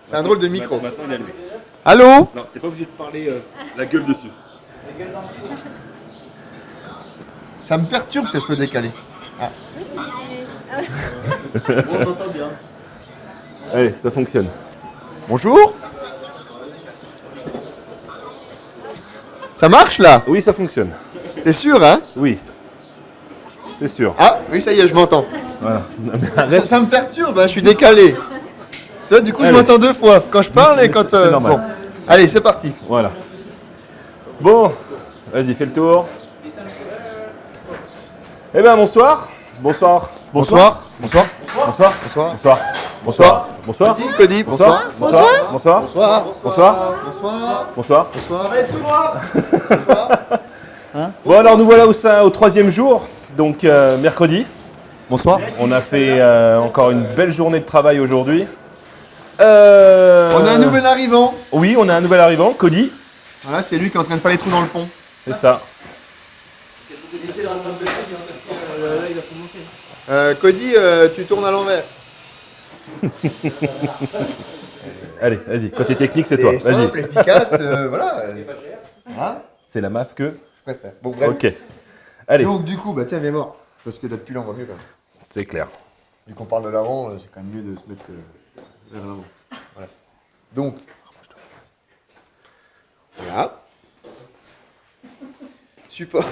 C'est un drôle de micro. Maintenant, il est allumé. Allô? Non, t'es pas obligé de parler la gueule dessus. Ça me perturbe que ça soit décalé. Ah. On t'entend bien. Allez, ça fonctionne. Bonjour. Ça marche là? Oui, ça fonctionne. T'es sûr, hein? Oui. C'est sûr. Ah, oui, ça y est, je m'entends. Voilà. Non, mais Ça, arrête. ça me perturbe, hein, je suis décalé. Tu vois, du coup, je Allez. m'entends deux fois. Quand je parle et quand... C'est normal. Bon. Allez, c'est parti. Voilà. Bon, vas-y, fais le tour. Eh bien, bonsoir. Bonsoir. Bonsoir. Bonsoir. Bonsoir. Bonsoir. Bonsoir. Bonsoir. Bonsoir. Vas-y, Cody, bonsoir. Bonsoir. Bonsoir. Bonsoir. Bonsoir. Bonsoir. Bonsoir. Bonsoir. Bonsoir. Bon, alors nous voilà au troisième jour, donc mercredi. Bonsoir. On a fait encore une belle journée de travail aujourd'hui. On a un nouvel arrivant. Oui, on a un nouvel arrivant, Cody. Voilà, c'est lui qui est en train de faire les trous dans le pont. C'est ça. Cody, tu tournes à l'envers. Allez, vas-y, côté technique, c'est toi. C'est Vas-y. simple, efficace, voilà. Hein, C'est la MAF que. je préfère. Bon, bref. Ok. Allez, Donc, du coup, bah tiens, viens voir. Parce que là, depuis là, on voit mieux quand même. c'est clair. Vu qu'on parle de l'avant, c'est quand même mieux de se mettre vers l'avant. Voilà. Donc, voilà. Support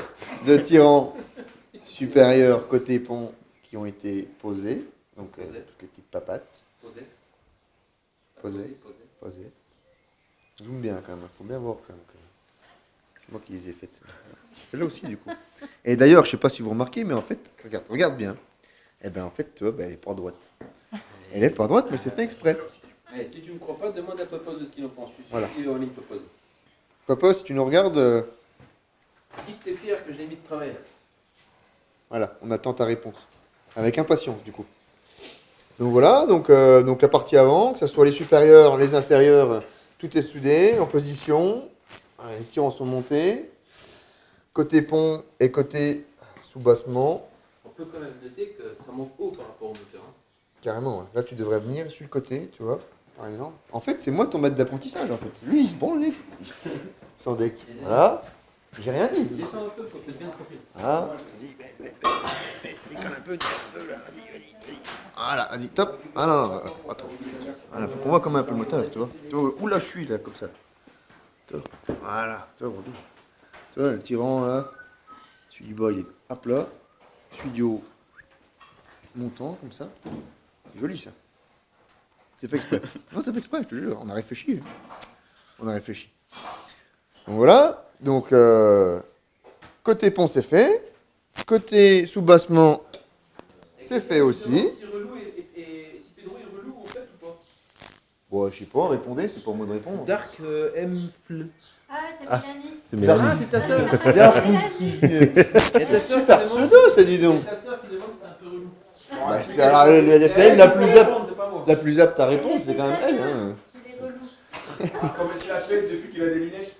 de tirant supérieur côté pont qui ont été posés. Donc, toutes les petites papates. Posées. Zoom bien quand même, faut bien voir quand même. C'est moi qui les ai faites. C'est là aussi du coup. Et d'ailleurs, je sais pas si vous remarquez, mais en fait, regarde bien. Eh ben en fait, tu vois, ben, elle est pas droite. Elle est pas droite, mais c'est fait exprès. Hey, si tu me crois pas, demande à Popos de ce qu'il en pense. Je suis sûr Voilà. qu'il est en ligne, Popos. Papa, si tu nous regardes, Dis que t'es fier que je l'ai mis de travail. voilà, on attend ta réponse. Avec impatience du coup. Donc voilà, donc la partie avant, que ce soit les supérieurs, les inférieurs, tout est soudé, en position. Les tirants sont montés. Côté pont et côté sous-bassement. On peut quand même noter que ça monte haut par rapport au moteur. Hein. Carrément, ouais. Là tu devrais venir sur le côté, tu vois, par exemple. En fait, c'est moi ton maître d'apprentissage en fait. Lui, il se branle les sans deck. Voilà. J'ai rien dit. Descends un peu pour que je vienne de profil. Voilà. Décolle un peu. Vas-y. Voilà, vas-y, top. Ah non, attends. Voilà, faut qu'on voit comme un peu le moteur, tu vois. Tu vois, où là je suis là, comme ça. Top. Voilà, tu vois, Bobby. Tu vois, le tirant là. Celui du bas, il est à plat. Celui du haut, montant, comme ça. C'est joli ça. C'est fait exprès. Non, c'est fait exprès, je te jure. On a réfléchi. On a réfléchi. Donc voilà. Donc, côté pont, c'est fait. Côté sous-bassement, c'est fait aussi. Si Relou et si Pedro est relou, en fait, ou pas? Bon, je sais pas, répondez, c'est pas moi de répondre. Dark M. Ah, c'est Mélanie. C'est Mélanie. Ah, c'est ta soeur. C'est ta soeur super qui demande- pseudo, ça dit donc. Ta soeur qui demande si c'est un peu relou. Bah, c'est elle la plus apte. C'est pas moi. La plus apte à répondre, c'est quand même elle. Hein. Il est relou. Comme il l'a fait depuis qu'il a des lunettes.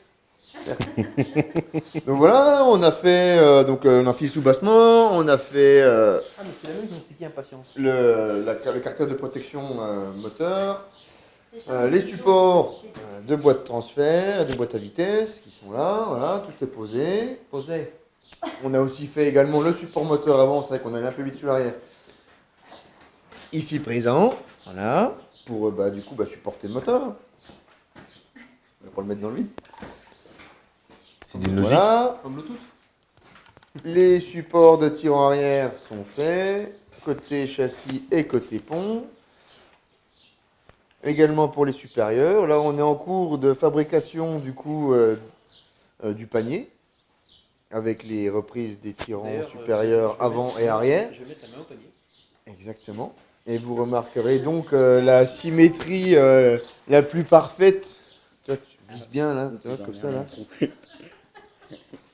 Donc voilà, on a fait on a fait le sous-bassement, on a fait Ah, mais c'est la même, c'est qui impatience. le carter de protection moteur, les supports de boîtes de transfert et de boîtes à vitesse qui sont là, voilà, tout est posé. Posez. On a aussi fait également le support moteur avant, c'est vrai qu'on allait un peu vite sur l'arrière. Ici présent, voilà, pour du coup supporter le moteur. On va pas le mettre dans le vide. C'est d'une logique. Voilà, Comme Bluetooth. les supports de tirant arrière sont faits, côté châssis et côté pont. Également pour les supérieurs. Là, on est en cours de fabrication du coup du panier, avec les reprises des tirants D'ailleurs, supérieurs avant et arrière. Je vais mettre la main au panier. Exactement. Et vous remarquerez donc la symétrie la plus parfaite. Tu vois, tu vises bien là, tu vois, comme ça là.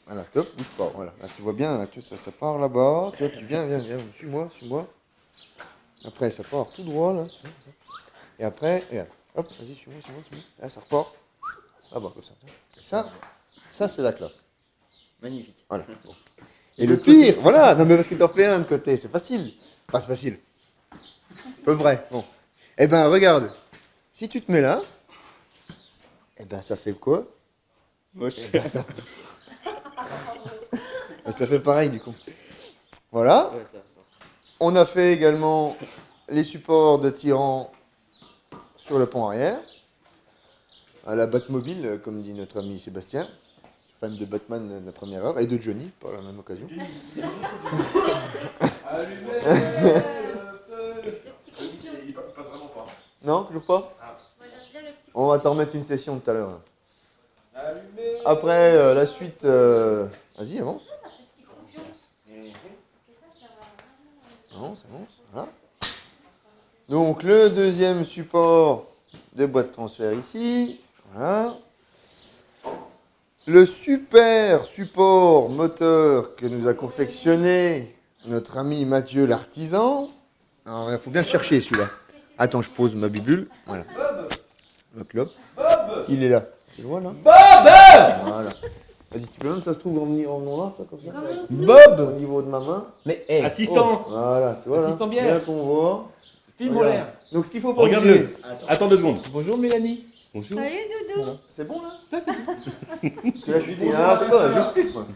Voilà, top, bouge pas. Voilà, là tu vois bien, là, tu vois, ça part là-bas. Tu vois, tu viens, suis-moi. Après, ça part tout droit là. Comme ça. Et après, regarde, hop, vas-y, suis-moi. Là, ça repart là-bas, comme ça. Ça c'est la classe. Magnifique. Voilà. Bon. Et le pire, voilà, non mais parce que t'en fais un de côté, c'est facile. Enfin, c'est facile. À peu près, bon. Eh ben, regarde. Si tu te mets là, eh ben ça fait quoi? Moche. Eh ben, ça... ça fait pareil du coup. Voilà. Ouais, ça. On a fait également les supports de tirant sur le pont arrière. À la Batmobile, comme dit notre ami Sébastien, fan de Batman de la première heure, et de Johnny, par la même occasion. Allumez Le petit croupion. Il passe vraiment pas. Non, toujours pas? Moi j'aime bien le petit On va t'en remettre une session tout à l'heure. Allumez. Après, la suite... Vas-y, avance. petit croupion. Parce que ça va. Avance, avance. Voilà. Donc, le deuxième support de boîte de transfert ici. Voilà. Le super support moteur que nous a confectionné notre ami Mathieu l'artisan. Alors, il faut bien le chercher celui-là. Attends, je pose ma bibule. Voilà. Le club. Il est là. Tu le vois là? Voilà. Vas-y, tu peux même, ça se trouve, en venant là, ça, comme ça. Au Bob niveau de ma main. Mais Assistant, Voilà, tu vois là. Assistant bière. Bien qu'on voit. film en Regarde. l'air. Donc, ce qu'il faut pas oublier. Regarde-le. Attends 2 secondes. Bonjour Mélanie. Bonjour. Salut Doudou. C'est bon là? Parce que là, je suis. Ah, c'est quoi? J'explique moi.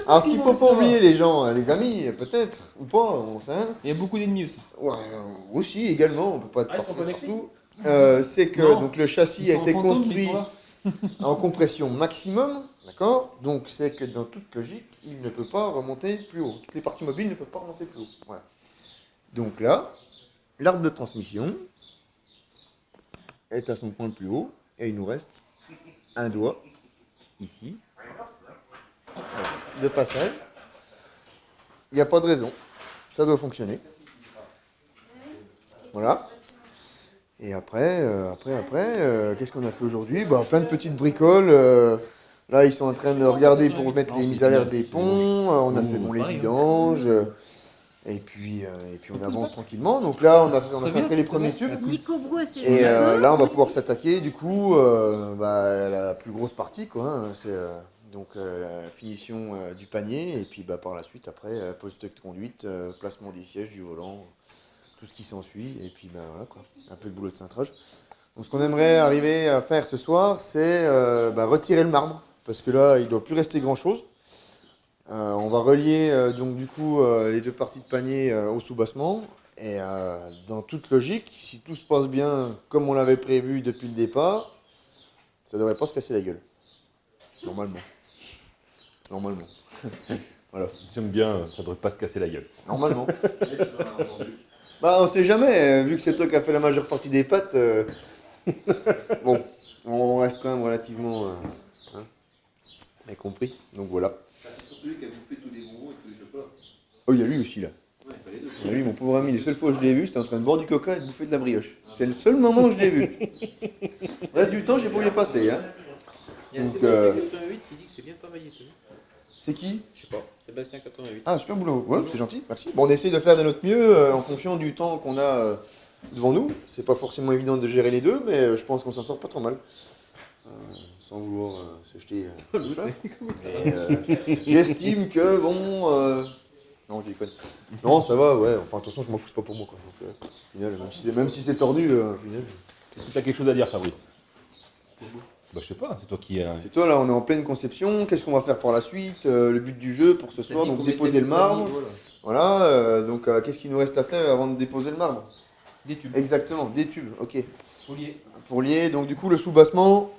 Alors, ce qu'il faut pas oublier, les gens, les amis, peut-être, ou pas, on sait rien. Il y a beaucoup d'ennemis aussi. Ouais, aussi également, on peut pas être Ah, ils sont parfait connectés partout. C'est que Non. donc, le châssis Ils a sont été fantômes, construit ils sont là. en compression maximum, d'accord? Donc c'est que dans toute logique, il ne peut pas remonter plus haut. Toutes les parties mobiles ne peuvent pas remonter plus haut. Voilà. Donc là, l'arbre de transmission est à son point le plus haut et il nous reste un doigt ici de passage. Il n'y a pas de raison, ça doit fonctionner. Voilà. Et après, qu'est-ce qu'on a fait aujourd'hui? Bah, plein de petites bricoles. Là, ils sont en train de regarder pour mettre les mises à l'air des ponts. On a fait bon, les vidanges. Et puis on avance tranquillement. Donc là, on a fait les premiers tubes. Nico Bro, c'est Et là, on va pouvoir s'attaquer du coup à la plus grosse partie, quoi. Hein. C'est donc la finition du panier. Et puis par la suite, après, poste de conduite, placement des sièges, du volant, tout ce qui s'ensuit. Et puis voilà, quoi. Un peu de boulot de cintrage. Donc ce qu'on aimerait arriver à faire ce soir, c'est retirer le marbre. Parce que là, il ne doit plus rester grand-chose. On va relier donc du coup les deux parties de panier au soubassement. Et dans toute logique, si tout se passe bien comme on l'avait prévu depuis le départ, ça devrait pas se casser la gueule. Normalement. Voilà. J'aime bien, ça devrait pas se casser la gueule. Normalement. On sait jamais, vu que c'est toi qui as fait la majeure partie des pâtes. Bon, on reste quand même relativement bien compris. Donc voilà. C'est surtout lui qui a bouffé tous les bonbons et tous les chocolats. Oh, il y a lui aussi là. Ouais, il fallait deux. Il y a lui, mon pauvre ami, les seules fois où je l'ai vu, c'était en train de boire du coca et de bouffer de la brioche. C'est le seul moment où je l'ai vu. Le reste du temps, j'ai pas eu passer. Hein. Il y a Donc, Sébastien 88 qui dit que c'est bien travaillé. t'as vu? C'est qui? Je sais pas. Sébastien 88. Ah, super boulot. Ouais, c'est gentil, merci. Bon, on essaie de faire de notre mieux en fonction du temps qu'on a devant nous. C'est pas forcément évident de gérer les deux, mais je pense qu'on s'en sort pas trop mal. Sans vouloir se jeter des fleurs. Mais j'estime que, bon... non, je déconne. Non, ça va, ouais. Enfin, de toute façon, je m'en fous, c'est pas pour moi, quoi. Donc, au final, même si c'est tordu, au final... Est-ce que tu as quelque chose à dire, Fabrice? Bah, je sais pas, c'est toi qui... C'est toi, là, on est en pleine conception. Qu'est-ce qu'on va faire pour la suite? Le but du jeu pour ce soir, donc déposer le marbre. Voilà, donc qu'est-ce qu'il nous reste à faire avant de déposer le marbre? Des tubes. Exactement, des tubes, ok. Foliés. Pour lier, donc du coup, le soubassement,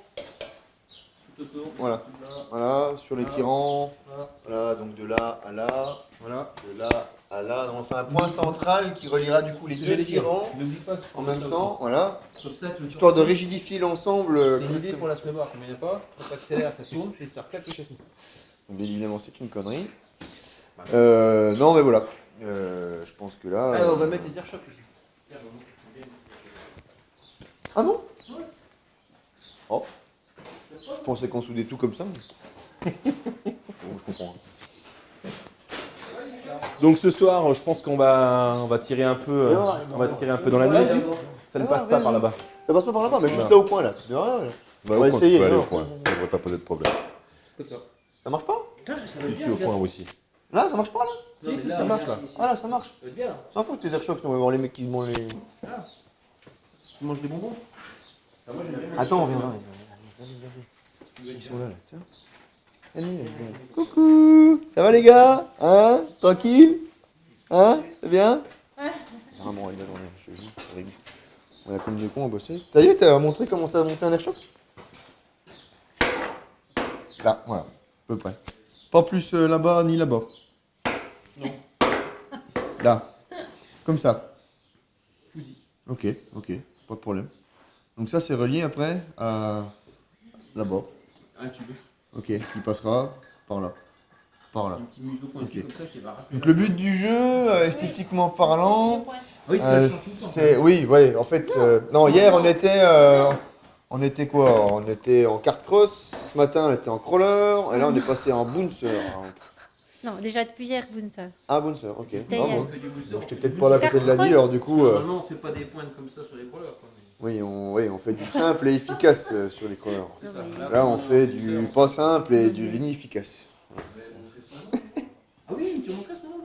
Tout autour. voilà. Voilà, sur les tirants. Voilà, donc de là à là, Voilà. de là à là. Donc, on fait un point central qui reliera du coup les deux tirants N'oublie pas. en même temps, voilà. Comme ça, que le Histoire de cortège, rigidifier l'ensemble. C'est une idée pour la semaine barre. Comme il n'y en a pas, quand t'accélères, ça tourne et ça reclaque le châssis. Donc, bien évidemment, c'est une connerie. Non, mais voilà. Je pense que là. Alors, on va mettre des airshocks aussi. Ah non? Oh. Je pensais qu'on soudait tout comme ça. Bon, je comprends. Donc ce soir, je pense qu'on va tirer un peu, on va tirer un peu dans la nuit. Ça ne passe pas par là-bas. Ça passe pas par là-bas, mais juste là au point là. Tu verras, là. Bah, On va au point, essayer, tu peux aller non. au point. Ça ne devrait pas poser de problème. Ça marche pas? Ici au point aussi. Là, ça marche pas là? Si, ça marche là. Ah là, ça marche. Ça va être bien. S'en fout de tes airshocs, nous on va voir les mecs qui se mangent les. Tu manges des bonbons? Attends, on viendra. Ils sont là, tiens. Allez, coucou. Ça va les gars? Hein? Tranquille? Hein? C'est bien? C'est vraiment une journée, je te jure, c'est horrible. On a comme des cons à bosser. Ça y est, t'as montré comment ça a monté un airshop? Là, voilà, à peu près. Pas plus là-bas ni là-bas. Non. Là, comme ça. Fusil. Ok, pas de problème. Donc ça, c'est relié après à là-bas. Un tube. Ok, qui passera par là. Par là. Un petit museau pointu Ok. comme ça qui va rappeler. Donc le but du jeu, esthétiquement parlant, Ah oui, c'est que ça change tout le temps. c'est... Oui, ouais, en fait... non, hier, on était... on était quoi? On était en kart cross, ce matin, on était en crawler, et là, on est passé en bouncer. Non, déjà depuis hier, Bouncer. Ah, bouncer, ok. C'était Ah, hier. bon. On fait du booster. J'étais peut-être pas là à côté de la vie, alors du coup... Normalement, on fait pas des pointes comme ça sur les crawlers. quoi. oui, on fait du simple et efficace sur les crawlers. C'est ça. Là, on fait du pas simple et du inefficace. Ah oui, tu montrais son nom.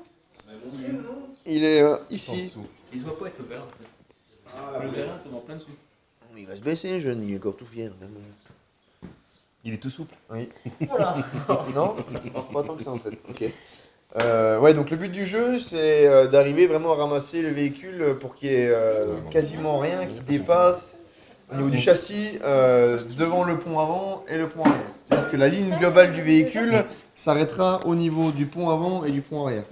Il est ici. Il se voit pas avec le galin. En fait. Le galin, c'est en plein dessus. Il va se baisser, jeune, il est encore tout fier. Il est tout souple. Oui. Non, pas tant que ça en fait. Ok. Ouais, donc le but du jeu, c'est d'arriver vraiment à ramasser le véhicule pour qu'il y ait quasiment rien qui dépasse au niveau du châssis devant le pont avant et le pont arrière. C'est-à-dire que la ligne globale du véhicule s'arrêtera au niveau du pont avant et du pont arrière.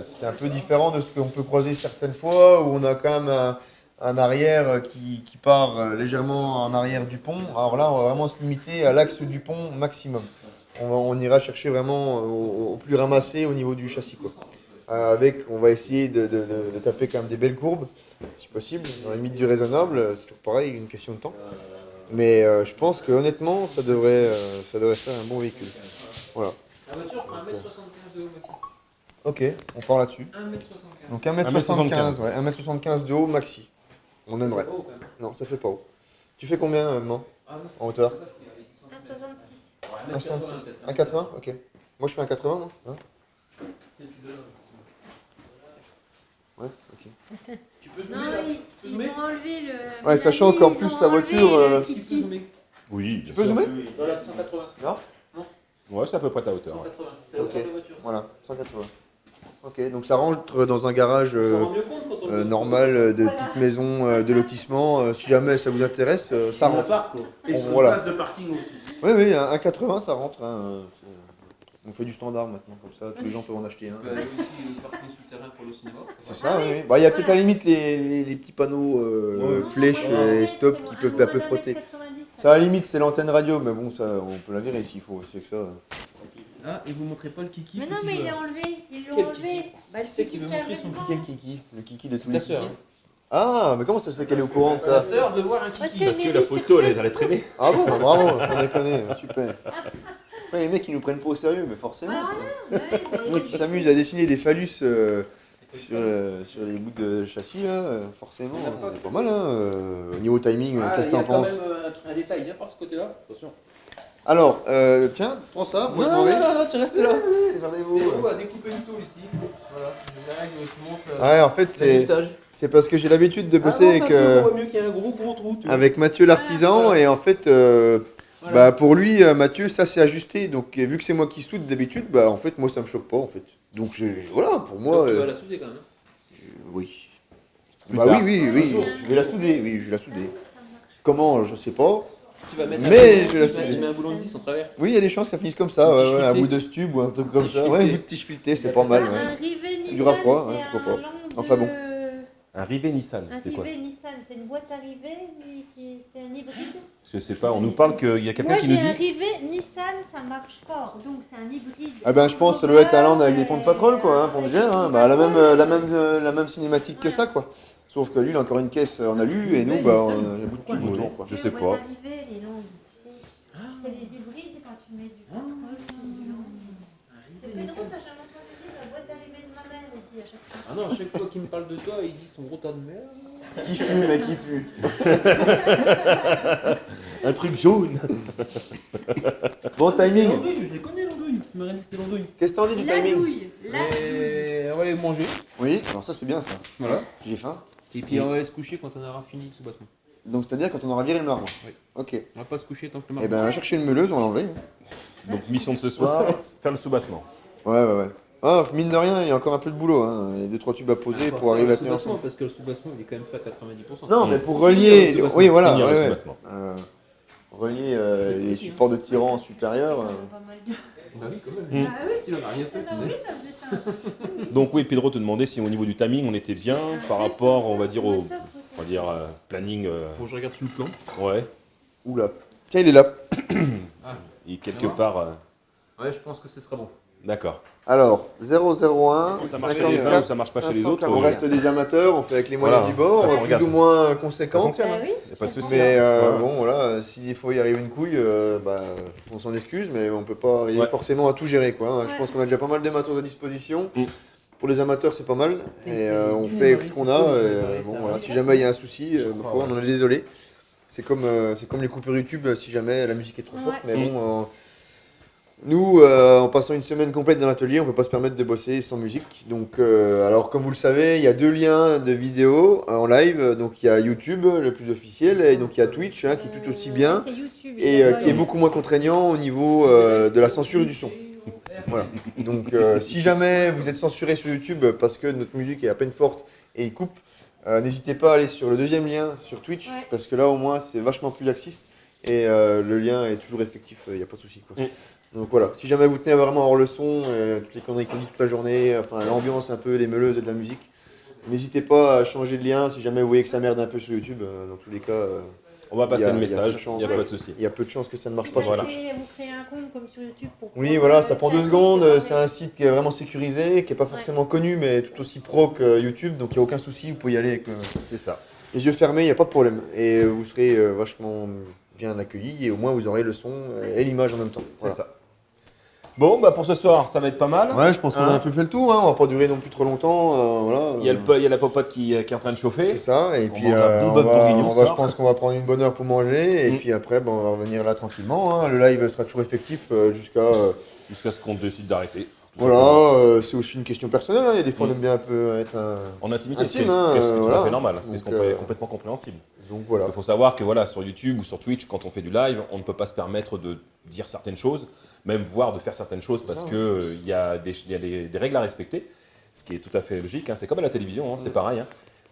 C'est un peu différent de ce qu'on peut croiser certaines fois où on a quand même un arrière qui part légèrement en arrière du pont. Alors là, on va vraiment se limiter à l'axe du pont maximum. On ira chercher vraiment au plus ramassé au niveau du châssis, quoi. On va essayer de taper quand même des belles courbes, si possible, dans la limite du raisonnable. C'est toujours pareil, une question de temps. Mais je pense que honnêtement, ça devrait faire un bon véhicule. Voilà. La voiture fera 1m75 de haut, maxi. Ok, on part là-dessus. 1m75. Donc 1m75, ouais, 1m75 de haut maxi. On aimerait. Oh, quand même. Non, ça fait pas haut. Tu fais combien, maman, Ah, non, en hauteur? 1,66. 1,66. 1,80? Ok. Moi, je fais 1,80, non? Hein? Ouais, ok. Tu peux Non, zoomer là ils ont enlevé le. Ouais, sachant qu'en plus, la voiture, Tu peux zoomer. Oui, Tu peux zoomer? Voilà, 180. Non? Ouais, c'est à peu près ta hauteur. Ouais. 180. C'est la Ok. hauteur de la voiture. Voilà, 180. Ok, donc ça rentre dans un garage Ça rend mieux compte quand on le normal de petite maison de lotissement. Si jamais ça vous intéresse, ça rentre. Parc, quoi. Et sur Voilà. une place de parking aussi. Oui, oui, un 80, ça rentre. Hein. On fait du standard maintenant, comme ça, tous les gens peuvent en acheter un. peut aller aussi le parking souterrain pour le cinéma. C'est ça, oui. Bah, il y a peut-être à la limite les petits panneaux flèches et stop qui peuvent un peu frotter. Ça, à la limite, c'est l'antenne radio, mais bon, ça, on peut la virer s'il faut. C'est que ça. Ah, et vous montrez pas le kiki. Mais non, petit mais il est joueur. enlevé. Ils Quel l'ont enlevé. Bah, le Qui c'est qui kiki veut qui est montrer son avec moi. Quel kiki? Le kiki de tous Ta les sœur. kikis. Ah, mais comment ça se fait qu'elle est au courant de Ta ça? sœur veut voir un Parce kiki. que j'ai vu sur allait traîner. Ah bon, bah, bravo, sans déconner, super. Après, les mecs, ils nous prennent pas au sérieux, mais forcément. Ouais, ça. ouais, Les mecs qui s'amusent à dessiner des phallus sur les bouts de châssis, là, forcément, c'est pas mal, hein. Au niveau timing, Ah, qu'est-ce que il y a t'en quand penses? même un détail, viens par ce côté-là. Attention. Alors, tiens, prends ça, moi je m'en vais. non, tu restes là. Démerdez-vous. Théo va découper une tôle ici. Voilà, une règle qui montre Ouais, en fait, l'ajustage. c'est parce que j'ai l'habitude de bosser Ah non, avec, ça peut, on voit mieux qu'il y a un gros trou. tu vois. avec Mathieu l'artisan, Voilà. et en fait, Voilà. bah, pour lui, Mathieu, ça c'est ajusté. Donc, vu que c'est moi qui soude d'habitude, bah, en fait, moi ça me choque pas, en fait. Donc, voilà, pour moi. Donc, tu vas la souder quand même. Oui. Plus Bah tard. oui, je vais la souder, oui, je vais la souder. Comment, je sais pas. Tu vas mettre Mais je la tu souder. mets un boulon de 10 en travers. Oui, il y a des chances que ça finisse comme ça, Un petit un fileté. bout de stube ou un truc comme Petit ça. Ouais, un fileté. bout de tige fileté, c'est pas mal. Un Ouais. Rivet C'est Nissan, du rafroid, ouais, c'est pourquoi un pas. long Enfin bon. Un Rivet Nissan, Un c'est quoi? Rivet Nissan, c'est une boîte à rivets, c'est un hybride. Je sais pas, on nous parle qu'il y a quelqu'un Moi qui j'ai nous un dit. Rivet Nissan, ça marche fort, donc c'est un hybride. Ah ben je pense que ça doit être un Land avec des ponts de pétrole quoi, hein, pour me dire, hein. Bah, la même cinématique que ça quoi. Sauf que lui il a encore une caisse en alu et nous bah on a un bout de tube Oui, autour quoi. je sais La pas. boîte à rivets, elle est longue, tu sais. C'est les hybrides quand tu mets du pétrole. C'est Pedro, t'as jamais entendu dire la boîte à rivets de ma mère, elle dit à chaque fois. Ah non, à chaque fois qu'il me parle de toi, il dit son gros tas de merde. Qui fume et qui pue. Un truc jaune. Bon timing. L'andouille, je les connais l'andouille. Tu m'as rien dit c'était l'andouille. Qu'est-ce que t'en dis du La timing? douille, la douille. Et on va les manger. Oui, alors ça c'est bien ça. Voilà. J'ai faim. Et puis on va aller se coucher quand on aura fini ce battement. Donc c'est-à-dire quand on aura viré le marbre. Oui. Ok. On va pas se coucher tant que le Eh marbre. ben, on va chercher une meuleuse, on va l'enlever. Donc mission de ce soir, faire le soubassement. Ouais. Ah, mine de rien, il y a encore un peu de boulot. Hein. Il y a 2-3 tubes à poser pour arriver à tenir soubassement, ensemble. parce que le soubassement, il est quand même fait à 90%. Non, mais pour relier. Finir le Oui, voilà. Finir le ouais. soubassement. Relier les supports de tirant supérieurs. Pas mal de- Bah oui, quand même. Ah oui, S'il en a rien fait, ah tu oui, sais. ça faisait ça. Donc oui, Pedro te demandait si au niveau du timing on était bien par rapport, on va dire, au planning. Faut que je regarde sur le plan. Ouais. Oula. Tiens, il est là. Et quelque part. Ouais, je pense que ce sera bon. D'accord. Alors, 001, Ça marche chez les uns ou ça marche pas chez les autres, 540. On reste des amateurs, on fait avec les moyens Voilà, du bord, ça plus regarde. ou moins Ça conséquents. fonctionne, Bah hein. oui. Y a pas de souci. Mais hein. Ouais. bon, voilà, s'il faut y arriver une couille, bah, on s'en excuse, mais on peut pas arriver Ouais. forcément à tout gérer, quoi. hein. Je Ouais. pense qu'on a déjà pas mal d'amateurs à disposition. Mm. Pour les amateurs, c'est pas mal. Et on Tu fait m'as ce qu'on dit, a. c'est Et, cool, bon, ça voilà, va. si jamais il y a un souci, ma foi, on en est désolé. C'est comme les coupures YouTube, si jamais la musique est trop forte. Ouais. Mais bon, nous, en passant une semaine complète dans l'atelier, on peut pas se permettre de bosser sans musique. Donc, alors comme vous le savez, il y a 2 liens de vidéos en live. Donc il y a YouTube, le plus officiel, et donc il y a Twitch, hein, qui est tout aussi bien, C'est YouTube. et qui est beaucoup moins contraignant au niveau de la censure du son. Voilà. Donc si jamais vous êtes censuré sur YouTube parce que notre musique est à peine forte et il coupe, n'hésitez pas à aller sur le 2e lien sur Twitch, Ouais. parce que là au moins c'est vachement plus laxiste et le lien est toujours effectif, il n'y a pas de souci, quoi. Mm. Donc voilà, si jamais vous tenez vraiment à avoir le son, toutes les conneries qu'on dit toute la journée, enfin l'ambiance un peu des meuleuses et de la musique, n'hésitez pas à changer de lien si jamais vous voyez que ça merde un peu sur YouTube. Dans tous les cas, On va passer il y a- le il y a peu de message, chance, il n'y a ouais. pas de souci. il y a peu de chances que ça ne marche pas Vous sur Voilà. Twitch. créez un compte comme sur YouTube pour. Oui, voilà, ça prend 2 secondes. C'est un site qui est vraiment sécurisé, qui n'est pas forcément connu, mais tout aussi pro que YouTube. Donc il n'y a aucun souci, vous pouvez y aller avec C'est ça. les yeux fermés, il n'y a pas de problème. Et vous serez vachement bien accueillis et au moins vous aurez le son et l'image en même temps. C'est Voilà. ça. Bon, bah pour ce soir, ça va être pas mal. Ouais, je pense qu'on a Hein un peu fait le tour, hein. On va pas durer non plus trop longtemps. Voilà. Il y a la popote qui est en train de chauffer. C'est ça, et On puis mange un bon on bœuf va, bourguignon on ce va- je soir. pense qu'on va prendre une bonne heure pour manger, et Mm. puis après on va revenir là tranquillement. hein. Le live sera toujours effectif jusqu'à. Jusqu'à ce qu'on décide d'arrêter. Voilà, c'est aussi une question personnelle. hein. Il y a des fois on aime bien un peu être En intimité, Intime, ce qui est hein, tout à voilà. fait normal, ce qui Donc, est complètement compréhensible. Donc voilà. Il faut savoir que voilà, sur YouTube ou sur Twitch, quand on fait du live, on ne peut pas se permettre de dire certaines choses, même voire de faire certaines choses, parce qu'il y a des règles à respecter, ce qui est tout à fait logique. hein. C'est comme à la télévision, hein, c'est pareil. hein.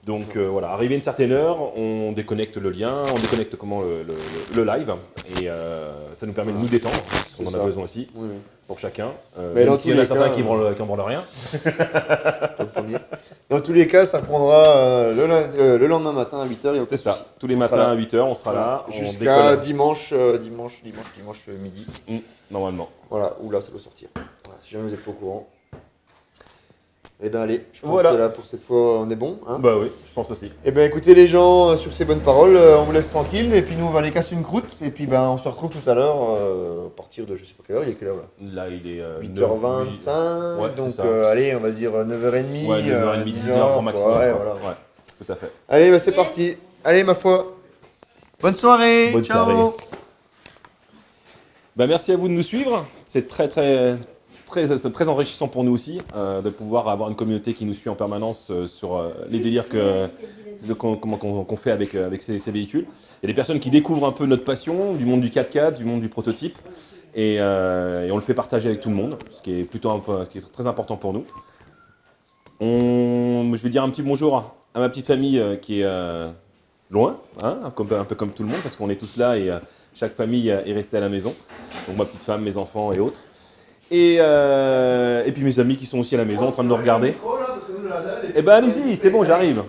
Donc voilà, arrivé à une certaine heure, on déconnecte le lien, on déconnecte le live, et ça nous permet de nous détendre, parce qu'on en a ça. besoin aussi, Oui, oui. pour chacun. Mais dans Même s'il y en tous a les certains cas, qui en branlent rien. Pas le premier. Dans tous les cas, ça reprendra le lendemain matin à 8h. C'est ça, tous les On sera matins là. à 8h, on sera là, on Jusqu'à décolle. dimanche midi. Normalement. Voilà, où là ça doit sortir. Voilà, si jamais vous êtes pas au courant. Eh ben allez, je pense Voilà. que là pour cette fois on est bon. Hein. Bah oui, je pense aussi. Eh ben écoutez les gens, sur ces bonnes paroles, on vous laisse tranquille et puis nous on va aller casser une croûte et puis ben on se retrouve tout à l'heure à partir de je sais pas quelle heure, il est quelle heure là Là, il est 8h25, Ouais, donc c'est ça. allez on va dire 9h30, Ouais, 9h30, 10h pour maximum. Ouais, quoi. voilà. Ouais, tout à fait. Allez, bah, c'est parti. Allez ma foi. Bonne soirée. Bonne Ciao. soirée. Bah, merci à vous de nous suivre. C'est c'est très enrichissant pour nous aussi de pouvoir avoir une communauté qui nous suit en permanence sur les délires qu'on fait avec ces véhicules. Il y a des personnes qui découvrent un peu notre passion du monde du 4x4, du monde du prototype, et on le fait partager avec tout le monde, ce qui est ce qui est très important pour nous. Je vais dire un petit bonjour à ma petite famille qui est loin, hein, un peu comme tout le monde, parce qu'on est tous là et chaque famille est restée à la maison. Donc ma petite femme, mes enfants et autres. Et puis mes amis qui sont aussi à la maison en train de nous regarder. Eh ben allez-y, c'est bon, j'arrive.